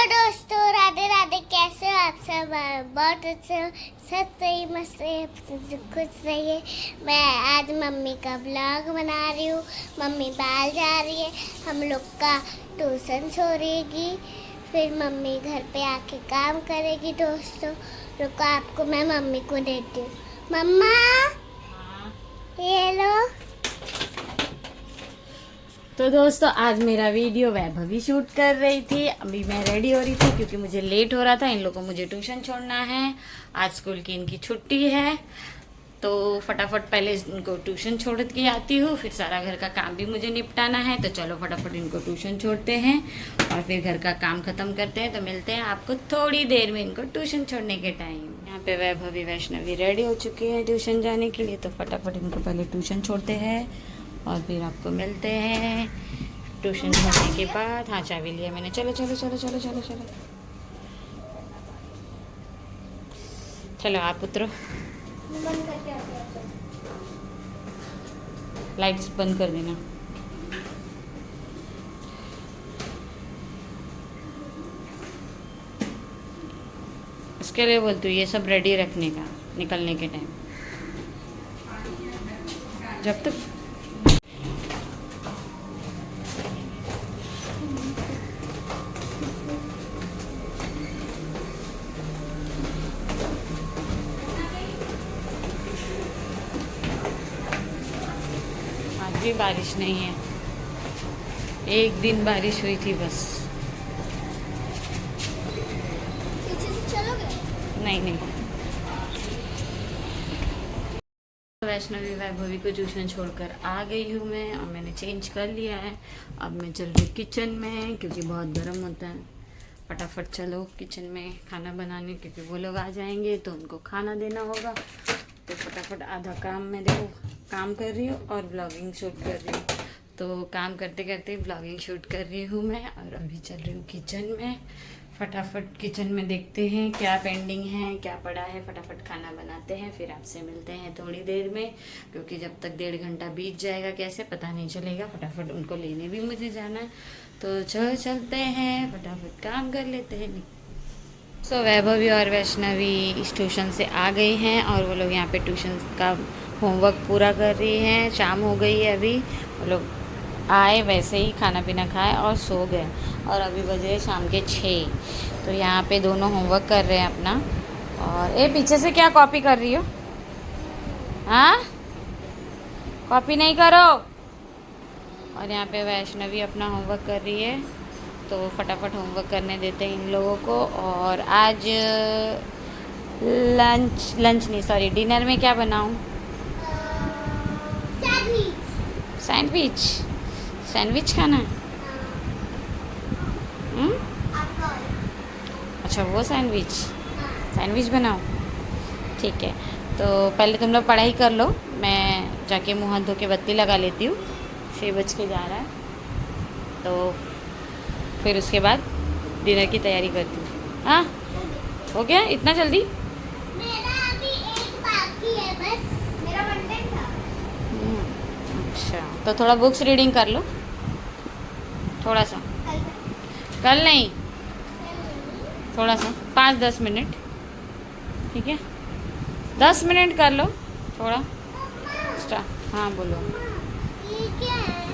दोस्तों, राधे राधे। कैसे हो आप सब? बहुत अच्छे हो, सब सही मस्त रहिए, खुश रहिए। मैं आज मम्मी का ब्लॉग बना रही हूँ। मम्मी बाहर जा रही है, हम लोग का ट्यूशन छोड़ेगी, फिर मम्मी घर पे आके काम करेगी। दोस्तों रुको, आपको मैं मम्मी को देती हूँ। मम्मा ये लो। तो दोस्तों आज मेरा वीडियो वैभवी शूट कर रही थी। अभी मैं रेडी हो रही थी क्योंकि मुझे लेट हो रहा था। इन लोगों को मुझे ट्यूशन छोड़ना है, आज स्कूल की इनकी छुट्टी है, तो फटाफट पहले इनको ट्यूशन छोड़ के आती हूँ, फिर सारा घर का काम भी मुझे निपटाना है। तो चलो फटाफट इनको ट्यूशन छोड़ते हैं और फिर घर का काम खत्म करते हैं। तो मिलते हैं आपको थोड़ी देर में इनको ट्यूशन छोड़ने के टाइम। यहाँ पे वैभवी वैष्णवी रेडी हो चुकी है ट्यूशन जाने के लिए, तो फटाफट इनको पहले ट्यूशन छोड़ते हैं और फिर आपको मिलते हैं ट्यूशन छोड़ने के बाद। हाँ चाबी लिया मैंने, चलो चलो चलो चलो चलो चलो चलो आप उतरो, लाइट्स बंद कर देना। इसके लिए बोलती हूँ ये सब रेडी रखने का निकलने के टाइम, जब तक भी बारिश नहीं है, एक दिन बारिश हुई थी बस। पीछे से चलोगे? नहीं नहीं। वैष्णवी वैभवी को ट्यूशन छोड़कर आ गई हूँ मैं और मैंने चेंज कर लिया है। अब मैं चल रही किचन में क्योंकि बहुत गर्म होता है। फटाफट चलो किचन में खाना बनाने, क्योंकि वो लोग आ जाएंगे तो उनको खाना देना होगा। तो फटाफट आधा काम मैं देखो काम कर रही हूँ और ब्लॉगिंग शूट कर रही हूँ। तो काम करते करते ब्लॉगिंग शूट कर रही हूँ मैं और अभी चल रही हूँ किचन में। फटाफट किचन में देखते हैं क्या पेंडिंग है, क्या पड़ा है। फटाफट खाना बनाते हैं, फिर आपसे मिलते हैं थोड़ी देर में, क्योंकि जब तक 1.5 घंटा बीत जाएगा कैसे पता नहीं चलेगा। फटाफट उनको लेने भी मुझे जाना है, तो चलते हैं, फटाफट काम कर लेते हैं। सो वैभवी और वैष्णवी इस ट्यूशन से आ गई हैं और वो लोग यहाँ पे ट्यूशन का होमवर्क पूरा कर रही हैं। शाम हो गई है, अभी वो लोग आए वैसे ही खाना पीना खाए और सो गए और अभी बजे शाम के 6। तो यहाँ पे दोनों होमवर्क कर रहे हैं अपना। और ये पीछे से क्या कॉपी कर रही हो? हाँ कॉपी नहीं करो। और यहाँ पे वैष्णवी अपना होमवर्क कर रही है, तो फटाफट होमवर्क करने देते हैं इन लोगों को। और आज लंच नहीं सॉरी डिनर में क्या बनाऊँ? सैंडविच। सैंडविच खाना है? अच्छा वो सैंडविच बनाओ, ठीक है। तो पहले तुम लोग पढ़ाई कर लो, मैं जाके मुँह हाथ धो के बत्ती लगा लेती हूँ। 6 बज के जा रहा है, तो फिर उसके बाद डिनर की तैयारी करती हूँ। हाँ हो गया इतना जल्दी? मेरा अभी एक बाकी है बस, मेरा वनडे था। अच्छा तो थोड़ा बुक्स रीडिंग कर लो, थोड़ा सा। कल नहीं, थोड़ा सा 5-10 मिनट, ठीक है? 10 मिनट कर लो थोड़ा एक्स्ट्रा। हाँ बोलो। ये क्या है?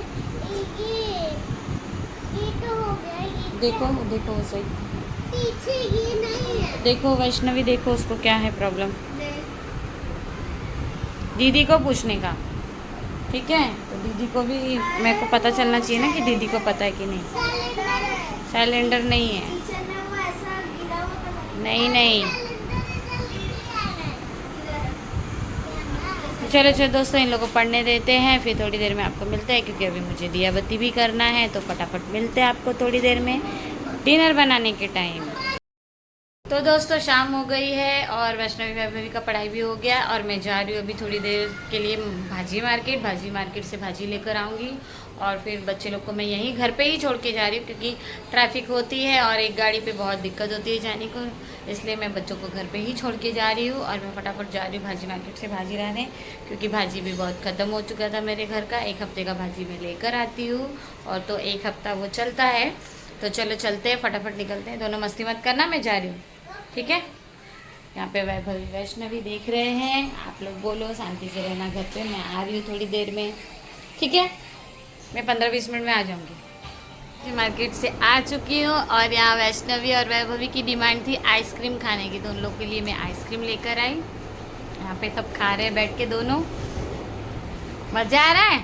ये तो हो गया। ये देखो सही, पीछे ये नहीं है। देखो वैष्णवी, देखो उसको क्या है प्रॉब्लम, दीदी को पूछने का, ठीक है? तो दीदी को भी मेरे को पता चलना चाहिए ना कि दीदी को पता है कि नहीं। सिलेंडर नहीं है, नहीं। चलो दोस्तों इन लोगों को पढ़ने देते हैं, फिर थोड़ी देर में आपको मिलते हैं, क्योंकि अभी मुझे दिया बत्ती भी करना है। तो फटाफट मिलते हैं आपको थोड़ी देर में डिनर बनाने के टाइम। तो दोस्तों शाम हो गई है और वैष्णवी वैभवी का पढ़ाई भी हो गया और मैं जा रही हूँ अभी थोड़ी देर के लिए भाजी मार्केट से भाजी लेकर आऊँगी। और फिर बच्चे लोग को मैं यहीं घर पे ही छोड़ के जा रही हूँ, क्योंकि ट्रैफिक होती है और एक गाड़ी पे बहुत दिक्कत होती है जाने को, इसलिए मैं बच्चों को घर पे ही छोड़ के जा रही हूँ। और मैं फटाफट जा रही हूँ भाजी मार्केट से भाजी लाने, क्योंकि भाजी भी बहुत ख़त्म हो चुका था मेरे घर का। 1 हफ्ते का भाजी मैं लेकर आती हूँ और तो 1 हफ्ता वो चलता है। तो चलो चलते हैं, फटाफट निकलते हैं। दोनों मस्ती मत करना, मैं जा रही हूँ, ठीक है। यहाँ पे वैभवी वैष्णवी देख रहे हैं। आप लोग बोलो शांति से रहना घर पे, मैं आ रही हूँ थोड़ी देर में, ठीक है। मैं 15-20 मिनट में आ जाऊँगी। मार्केट से आ चुकी हूँ और यहाँ वैष्णवी और वैभवी की डिमांड थी आइसक्रीम खाने की, तो उन लोग के लिए मैं आइसक्रीम लेकर आई। यहाँ पे सब खा रहे हैं बैठ के दोनों, मजा आ रहा है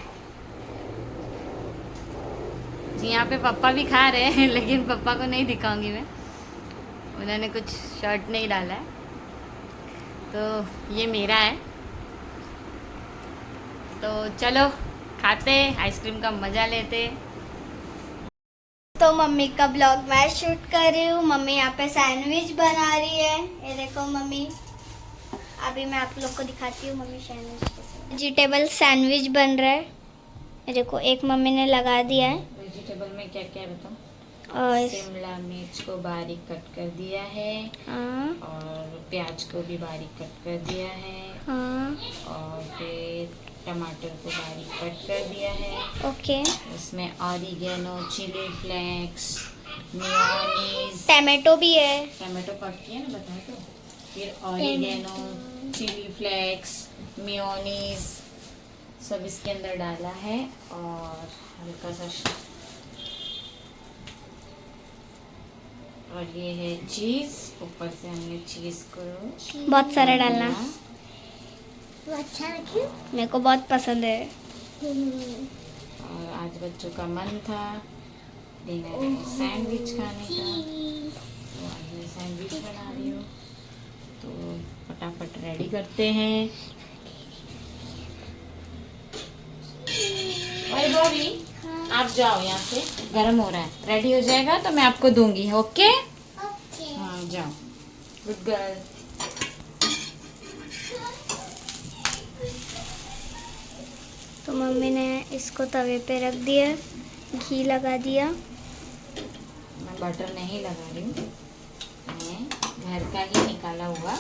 जी। यहाँ पे पापा भी खा रहे हैं लेकिन पापा को नहीं दिखाऊंगी मैं, उन्होंने कुछ शर्ट नहीं डाला है, तो ये मेरा है। तो चलो खाते आइसक्रीम का मज़ा लेते। तो मम्मी का ब्लॉग मैं शूट कर रही हूँ। मम्मी यहाँ पे सैंडविच बना रही है, ये देखो मम्मी। अभी मैं आप लोग को दिखाती हूँ मम्मी सैंडविच कैसे। वेजिटेबल सैंडविच बन रहा है, ये देखो एक मम्मी ने लगा दिया है। वेजिटेबल में क्या क्या है बताओ। और शिमला मिर्च को बारीक कट कर दिया है, हाँ और प्याज को भी बारीक कट कर दिया है, हाँ और फिर टमाटर को बारीक कट कर दिया है। ओके। इसमें oregano, chilli flakes, mayonnaise, tomato भी है। टमाटो कट किया ना, बताओ तो। फिर ऑरिगेनो, चिली फ्लेक्स, मेयोनीज सब इसके अंदर डाला है, और हल्का सा, और ये है चीज, ऊपर से हमने चीज को बहुत सारा डालना, अच्छा लगी। मेरे को बहुत पसंद है। और आज बच्चों का मन था डिनर में सैंडविच खाने का, तो आज मैं सैंडविच बना रही हूँ। तो फटाफट रेडी करते हैं। अरे भाभी आप जाओ यहाँ से, गर्म हो रहा है, रेडी हो जाएगा तो मैं आपको दूंगी, ओके। हाँ जाओ, गुड गर्ल। तो मम्मी ने इसको तवे पे रख दिया, घी लगा दिया। मैं बटर नहीं लगा रही हूँ, मैं घर का ही निकाला हुआ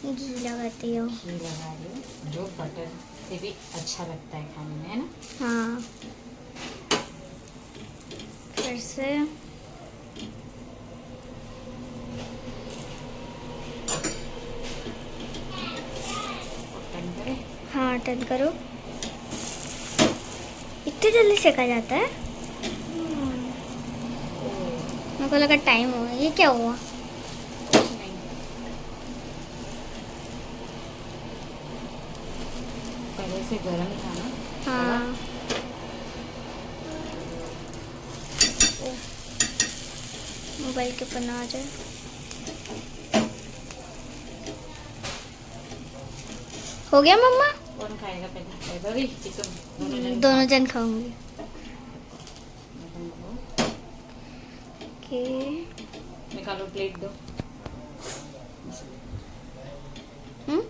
घी लगाती हूँ। घी लगा रही हूँ, जो बटर से भी अच्छा लगता है खाने में, है ना। हाँ, फिर से टर्न करें। हाँ टर्न करो। इतनी जल्दी सेका जाता है, मेरे को लगा टाइम हुआ। ये क्या हुआ? कुछ नहीं, पहले से गर्म था ना। हाँ मोबाइल के ऊपर ना आ जाए। हो गया मम्मा? कौन खाएगा पहले, भाभी कि तुम? दोनों जन खाऊंगी। ओके, निकालो प्लेट दो। तो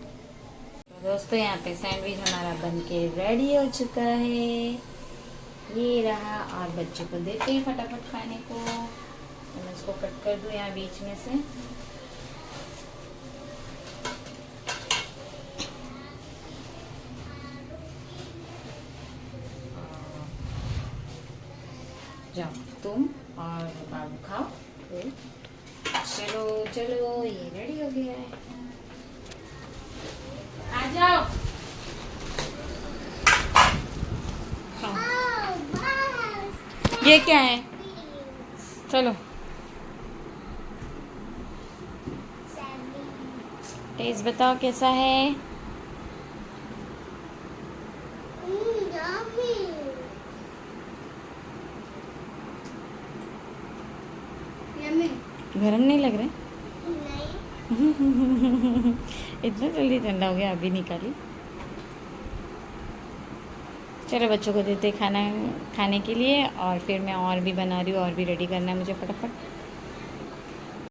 दोस्तों यहाँ पे सैंडविच हमारा बन के रेडी हो चुका है, ये रहा। और बच्चों को देते हैं फटाफट खाने को। तो मैं इसको कट कर दूँ यहाँ बीच में से। जाओ तुम और बाबू खाओ। चलो चलो, ये रेडी हो गया है, आ जाओ। ये क्या है? चलो, टेस्ट बताओ कैसा है। गरम नहीं लग रहे? इतना जल्दी ठंडा हो गया, अभी निकाली। चलो बच्चों को देते खाना खाने के लिए, और फिर मैं और भी बना रही हूँ, और भी रेडी करना है मुझे फटाफट।